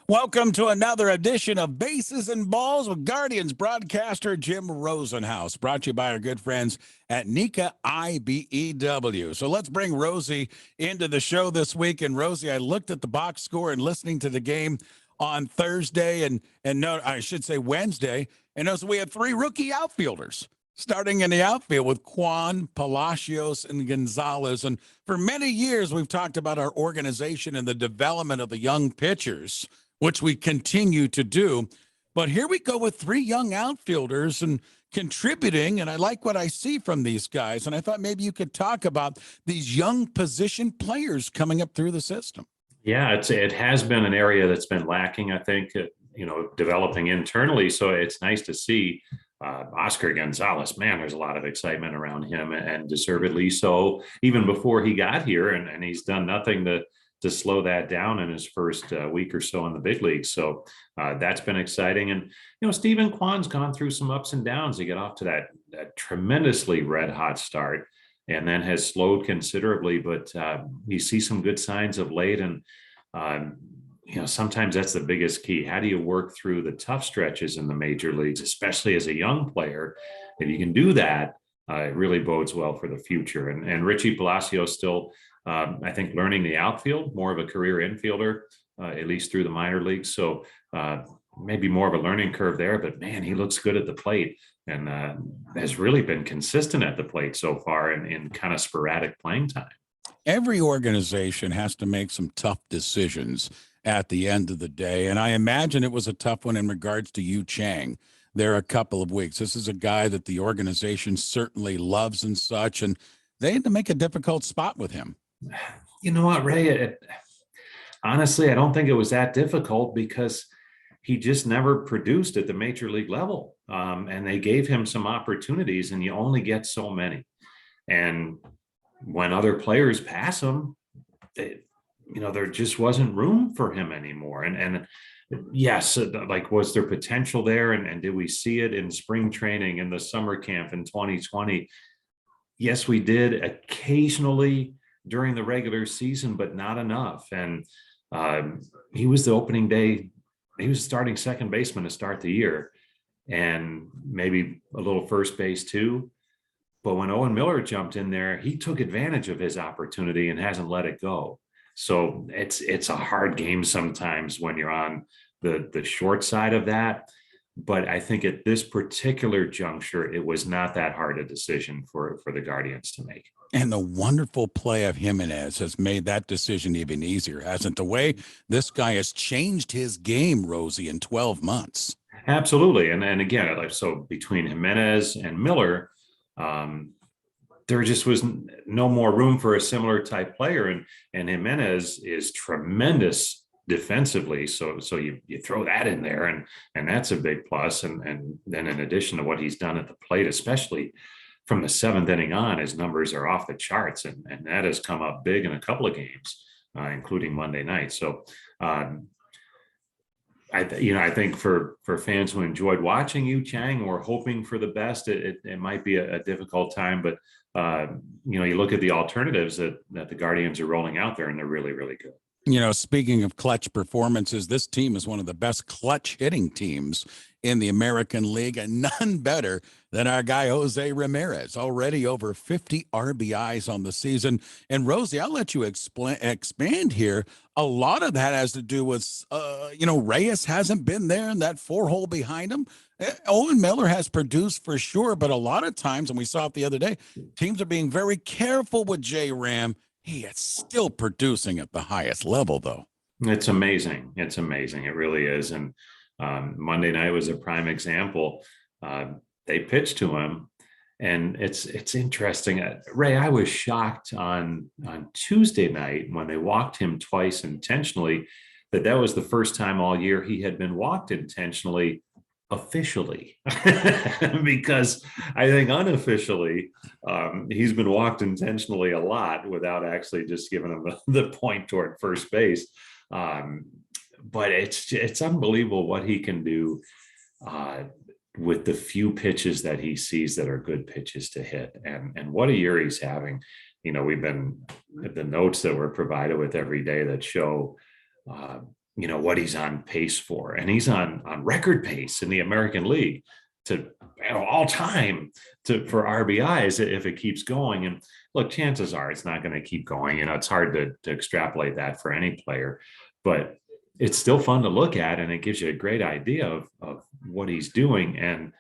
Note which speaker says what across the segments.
Speaker 1: Welcome to another edition of Bases and Balls with Guardians broadcaster Jim Rosenhaus, brought to you by our good friends at Nika IBEW. So let's bring Rosie into the show this week. And Rosie, I looked at the box score and listening to the game on Thursday and no, I should say Wednesday, and notice we had three rookie outfielders starting in the outfield with Quan, Palacios, and Gonzalez. And for many years, we've talked about our organization and the development of the young pitchers, which we continue to do. But here we go with three young outfielders and contributing, and I like what I see from these guys. And I thought maybe you could talk about these young position players coming up through the system.
Speaker 2: Yeah, it has been an area that's been lacking, I think, developing internally. So it's nice to see Oscar Gonzalez. Man, there's a lot of excitement around him, and deservedly so, even before he got here. And he's done nothing to slow that down in his first week or so in the big leagues. So that's been exciting. And, Stephen Kwan's gone through some ups and downs to get off to that tremendously red hot start, and then has slowed considerably, but you see some good signs of late. And, sometimes that's the biggest key. How do you work through the tough stretches in the major leagues, especially as a young player? If you can do that, it really bodes well for the future. And Richie Palacios still, I think, learning the outfield, more of a career infielder, at least through the minor leagues. So maybe more of a learning curve there, but man, he looks good at the plate and has really been consistent at the plate so far in kind of sporadic playing time.
Speaker 1: Every organization has to make some tough decisions at the end of the day. And I imagine it was a tough one in regards to Yu Chang. There are a couple of weeks. This is a guy that the organization certainly loves and such, and they had to make a difficult spot with him.
Speaker 2: You know what, Ray? Honestly, I don't think it was that difficult because he just never produced at the major league level. And they gave him some opportunities, and you only get so many. And when other players pass him, there just wasn't room for him anymore. And yes, was there potential there? And did we see it in spring training, in the summer camp in 2020? Yes, we did occasionally during the regular season, but not enough. And he was the opening day. He was starting second baseman to start the year, and maybe a little first base too. But when Owen Miller jumped in there, he took advantage of his opportunity and hasn't let it go. So it's a hard game sometimes when you're on the short side of that. But I think at this particular juncture, it was not that hard a decision for the Guardians to make.
Speaker 1: And the wonderful play of Jimenez has made that decision even easier, hasn't the way this guy has changed his game, Rosie, in 12 months?
Speaker 2: Absolutely. And again, so between Jimenez and Miller, there just was no more room for a similar type player. And Jimenez is tremendous defensively. So you throw that in there, and that's a big plus. And then in addition to what he's done at the plate, especially from the seventh inning on, his numbers are off the charts, and that has come up big in a couple of games, including Monday night. So I think for fans who enjoyed watching Yu Chang or hoping for the best, it might be a difficult time. But you look at the alternatives that the Guardians are rolling out there, and they're really, really good.
Speaker 1: Speaking of clutch performances, this team is one of the best clutch hitting teams in the American League, and none better than our guy, Jose Ramirez, already over 50 RBIs on the season. And Rosie, I'll let you expand here. A lot of that has to do with, Reyes hasn't been there in that four-hole behind him. Owen Miller has produced for sure, but a lot of times, and we saw it the other day, teams are being very careful with JRam. He is still producing at the highest level, though.
Speaker 2: It's amazing. It's amazing. It really is. And Monday night was a prime example. They pitched to him, and it's interesting. Ray, I was shocked on Tuesday night when they walked him twice intentionally, that was the first time all year he had been walked intentionally officially. Because I think unofficially he's been walked intentionally a lot without actually just giving him the point toward first base. But it's unbelievable what he can do with the few pitches that he sees that are good pitches to hit, and what a year he's having. We've been the notes that we're provided with every day that show what he's on pace for. And he's on record pace in the American League to all time for RBIs if it keeps going. And look, chances are it's not going to keep going. It's hard to extrapolate that for any player, but it's still fun to look at, and it gives you a great idea of what he's doing and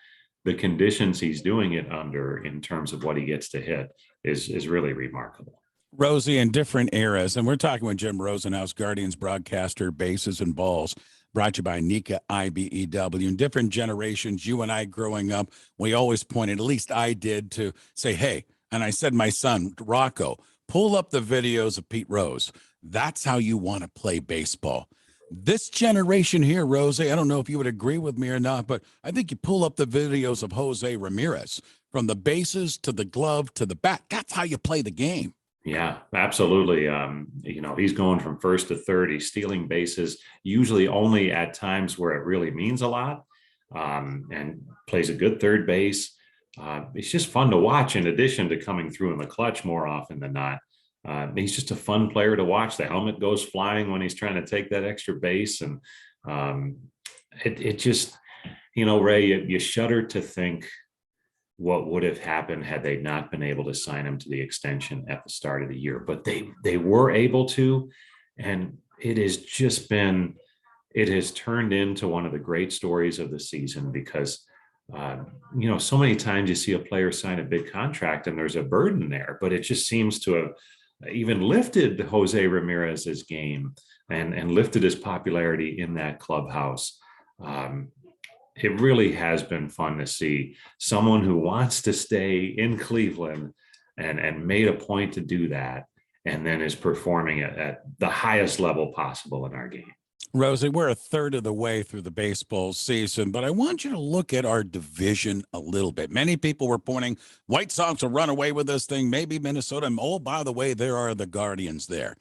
Speaker 2: the conditions he's doing it under in terms of what he gets to hit is really remarkable.
Speaker 1: Rosie, in different eras, and we're talking with Jim Rosenhaus, Guardians broadcaster, bases and balls, brought to you by Nika IBEW. In different generations, you and I growing up, we always pointed, at least I did, to say, hey, and I said, my son, Rocco, pull up the videos of Pete Rose. That's how you want to play baseball. This generation here, Rosie, I don't know if you would agree with me or not, but I think you pull up the videos of Jose Ramirez, from the bases to the glove to the bat. That's how you play the game.
Speaker 2: Yeah, absolutely. He's going from first to third. He's stealing bases, usually only at times where it really means a lot, and plays a good third base. It's just fun to watch, in addition to coming through in the clutch more often than not. He's just a fun player to watch. The helmet goes flying when he's trying to take that extra base. And it just, Ray, you shudder to think what would have happened had they not been able to sign him to the extension at the start of the year. But they were able to, and it has turned into one of the great stories of the season because, so many times you see a player sign a big contract and there's a burden there, but it just seems to have even lifted Jose Ramirez's game and lifted his popularity in that clubhouse. It really has been fun to see someone who wants to stay in Cleveland and made a point to do that, and then is performing at the highest level possible in our game.
Speaker 1: Rosie, we're a third of the way through the baseball season, but I want you to look at our division a little bit. Many people were pointing, White Sox will run away with this thing, maybe Minnesota. And oh, by the way, there are the Guardians there.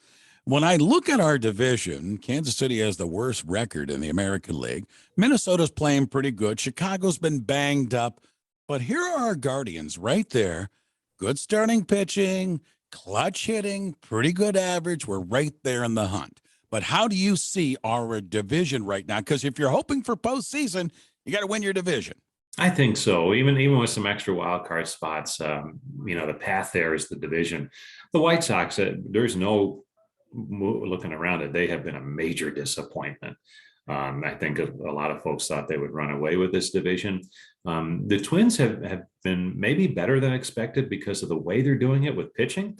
Speaker 1: When I look at our division, Kansas City has the worst record in the American League. Minnesota's playing pretty good. Chicago's been banged up. But here are our Guardians right there. Good starting pitching, clutch hitting, pretty good average. We're right there in the hunt. But how do you see our division right now? Because if you're hoping for postseason, you got to win your division.
Speaker 2: I think so. Even with some extra wild card spots, the path there is the division. The White Sox, there's no looking around it, they have been a major disappointment. I think a lot of folks thought they would run away with this division. The Twins have been maybe better than expected because of the way they're doing it with pitching.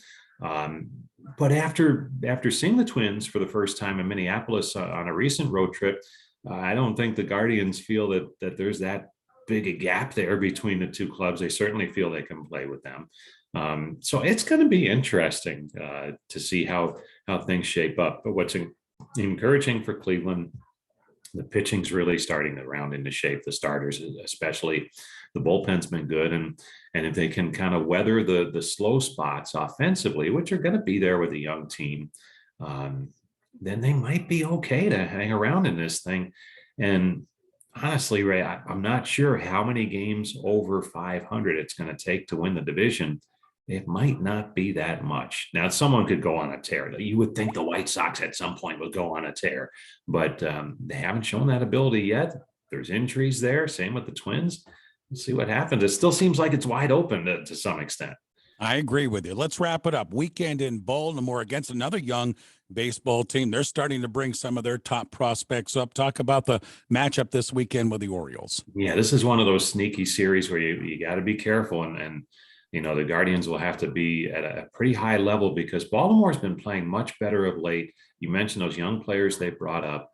Speaker 2: But after seeing the Twins for the first time in Minneapolis on a recent road trip, I don't think the Guardians feel that there's that big a gap there between the two clubs. They certainly feel they can play with them. So it's going to be interesting to see how things shape up. But what's encouraging for Cleveland, the pitching's really starting to round into shape. The starters, especially, the bullpen's been good, and if they can kind of weather the slow spots offensively, which are going to be there with a young team, then they might be okay to hang around in this thing. And honestly, Ray, I'm not sure how many games over 500 it's going to take to win the division. It might not be that much. Now, someone could go on a tear. You would think the White Sox at some point would go on a tear, but they haven't shown that ability yet. There's injuries there. Same with the Twins. We'll see what happens. It still seems like it's wide open to some extent.
Speaker 1: I agree with you. Let's wrap it up. Weekend in Baltimore against another young baseball team. They're starting to bring some of their top prospects up. Talk about the matchup this weekend with the Orioles.
Speaker 2: Yeah, this is one of those sneaky series where you got to be careful. And the Guardians will have to be at a pretty high level because Baltimore's been playing much better of late. You mentioned those young players they brought up.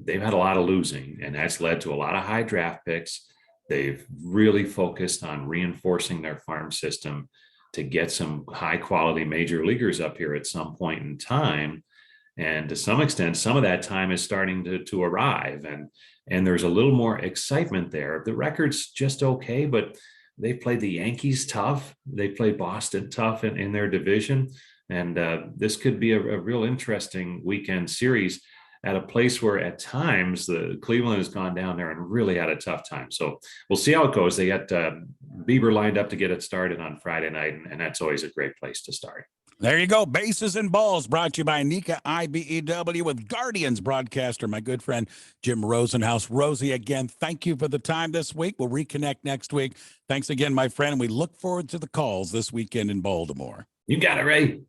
Speaker 2: They've had a lot of losing, and that's led to a lot of high draft picks. They've really focused on reinforcing their farm system to get some high quality major leaguers up here at some point in time. And to some extent, some of that time is starting to arrive, and there's a little more excitement there. The record's just okay, but they played the Yankees tough. They played Boston tough in their division. And this could be a real interesting weekend series at a place where at times the Cleveland has gone down there and really had a tough time. So we'll see how it goes. They got Bieber lined up to get it started on Friday night, and that's always a great place to start.
Speaker 1: There you go. Bases and Balls brought to you by Nika IBEW with Guardians broadcaster, my good friend Jim Rosenhaus. Rosie, again, thank you for the time this week. We'll reconnect next week. Thanks again, my friend. We look forward to the calls this weekend in Baltimore.
Speaker 2: You got it, Ray.